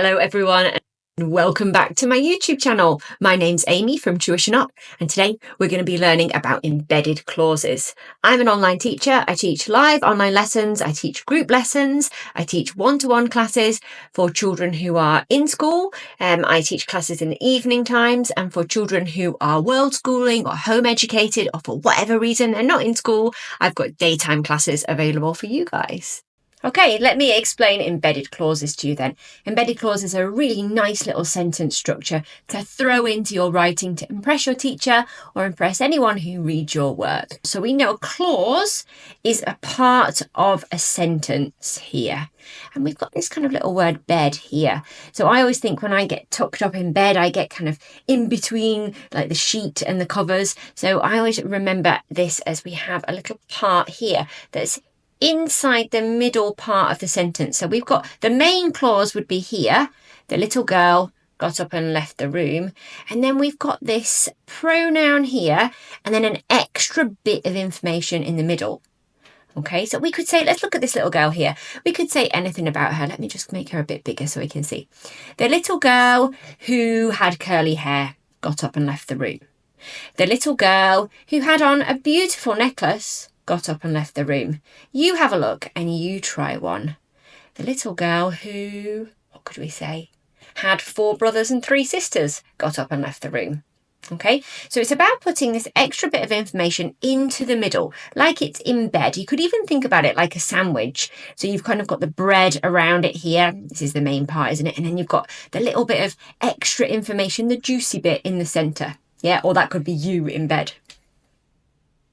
Hello everyone and welcome back to my YouTube channel. My name's Amy from Tuition Up and today we're going to be learning about embedded clauses. I'm an online teacher. I teach live online lessons, I teach group lessons, I teach one-to-one classes for children who are in school. I teach classes in the evening times, and for children who are world schooling or home educated or for whatever reason they're not in school, I've got daytime classes available for you guys. Okay, let me explain embedded clauses to you then. Embedded clauses are a really nice little sentence structure to throw into your writing to impress your teacher or impress anyone who reads your work. So we know a clause is a part of a sentence here. And we've got this kind of little word bed here. So I always think when I get tucked up in bed, I get kind of in between like the sheet and the covers. So I always remember this as we have a little part here that's inside the middle part of the sentence. So we've got the main clause would be here. The little girl got up and left the room. And then we've got this pronoun here and then an extra bit of information in the middle. Okay, so we could say, let's look at this little girl here. We could say anything about her. Let me just make her a bit bigger so we can see. The little girl who had curly hair got up and left the room. The little girl who had on a beautiful necklace got up and left the room. You have a look and you try one. The little girl who, what could we say, had 4 brothers and 3 sisters got up and left the room. Okay, so it's about putting this extra bit of information into the middle, like it's in bed. You could even think about it like a sandwich. So you've kind of got the bread around it here. This is the main part, isn't it? And then you've got the little bit of extra information, the juicy bit in the centre. Yeah, or that could be you in bed.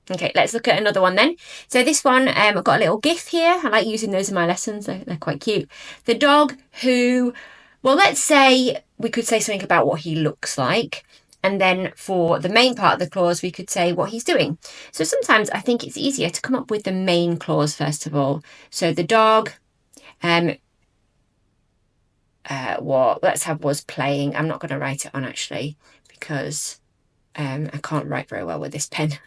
Okay, let's look at another one then. So this one, I've got a little GIF here. I like using those in my lessons. They're quite cute. The dog who, well, let's say we could say something about what he looks like. And then for the main part of the clause, we could say what he's doing. So sometimes I think it's easier to come up with the main clause first of all. So the dog, let's have was playing. I'm not going to write it on actually because I can't write very well with this pen.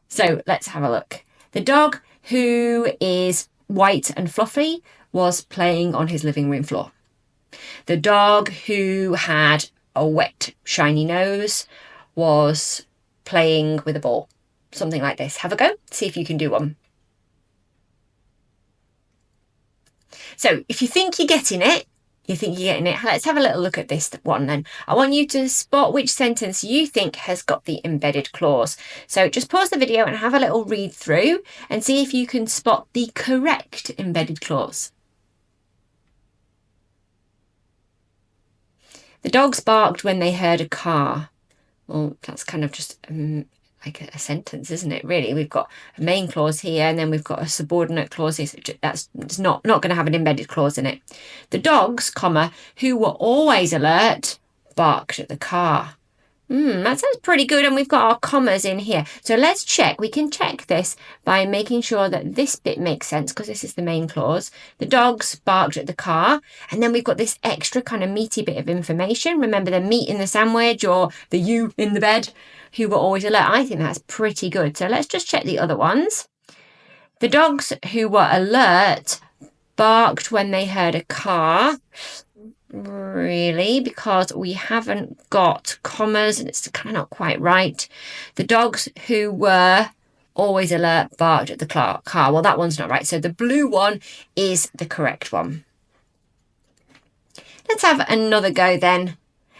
So let's have a look. The dog who is white and fluffy was playing on his living room floor. The dog who had a wet, shiny nose was playing with a ball. Something like this. Have a go. See if you can do one. So if you think you're getting it, let's have a little look at this one then. I want you to spot which sentence you think has got the embedded clause. So just pause the video and have a little read through and see if you can spot the correct embedded clause. The dogs barked when they heard a car. Well, that's kind of just like a sentence, isn't it? Really, we've got a main clause here and then we've got a subordinate clause here. So it's not going to have an embedded clause in it. The dogs, comma, who were always alert, barked at the car. That sounds pretty good, and we've got our commas in here. So let's check. We can check this by making sure that this bit makes sense because this is the main clause. The dogs barked at the car, and then we've got this extra kind of meaty bit of information. Remember the meat in the sandwich or the you in the bed who were always alert. I think that's pretty good. So let's just check the other ones. The dogs who were alert barked when they heard a car. Really, because we haven't got commas and it's kind of not quite right. The dogs who were always alert barked at the car. Well, that one's not right. So the blue one is the correct one. Let's have another go then.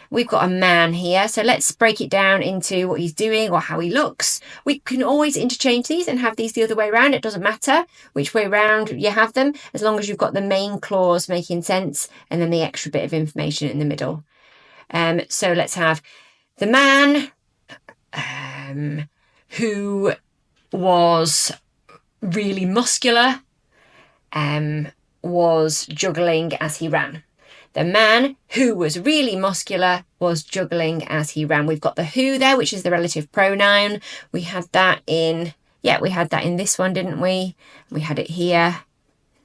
We've got a man here, so let's break it down into what he's doing or how he looks. We can always interchange these and have these the other way around. It doesn't matter which way around you have them, as long as you've got the main clause making sense and then the extra bit of information in the middle. So let's have the man who was really muscular was juggling as he ran. The man who was really muscular was juggling as he ran. We've got the who there, which is the relative pronoun. We had that in this one, didn't we? We had it here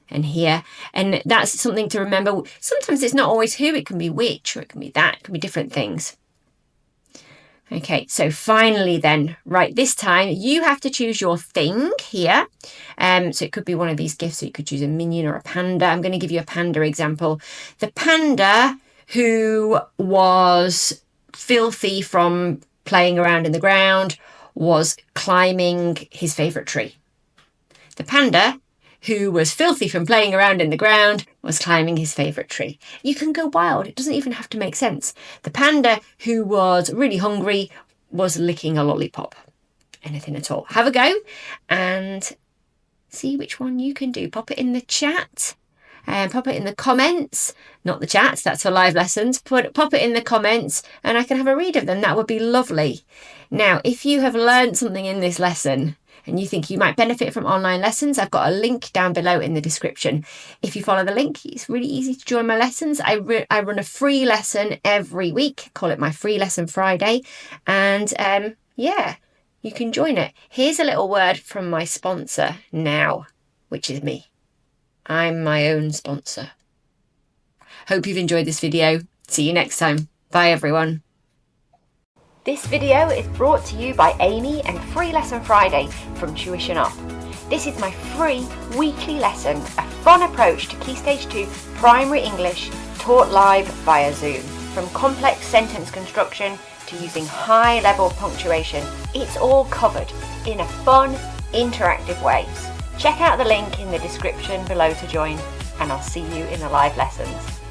and here. And that's something to remember. Sometimes it's not always who, it can be which, or it can be that, it can be different things. Okay, so finally then, right, this time you have to choose your thing here. So it could be one of these gifts, so you could choose a minion or a panda. I'm going to give you a panda example. The panda who was filthy from playing around in the ground was climbing his favourite tree. The panda who was filthy from playing around in the ground was climbing his favourite tree. You can go wild. It doesn't even have to make sense. The panda who was really hungry was licking a lollipop. Anything at all. Have a go and see which one you can do. Pop it in the chat. Pop it in the comments, not the chat, that's for live lessons. Pop it in the comments and I can have a read of them. That would be lovely. Now, if you have learned something in this lesson and you think you might benefit from online lessons, I've got a link down below in the description. If you follow the link, it's really easy to join my lessons. I run a free lesson every week, call it my free lesson Friday. And yeah, you can join it. Here's a little word from my sponsor now, which is me. I'm my own sponsor. Hope you've enjoyed this video. See you next time. Bye everyone. This video is brought to you by Amy and Free Lesson Friday from Tuition Up. This is my free weekly lesson, a fun approach to Key Stage 2 primary English taught live via Zoom. From complex sentence construction to using high-level punctuation, it's all covered in a fun, interactive way. Check out the link in the description below to join, and I'll see you in the live lessons.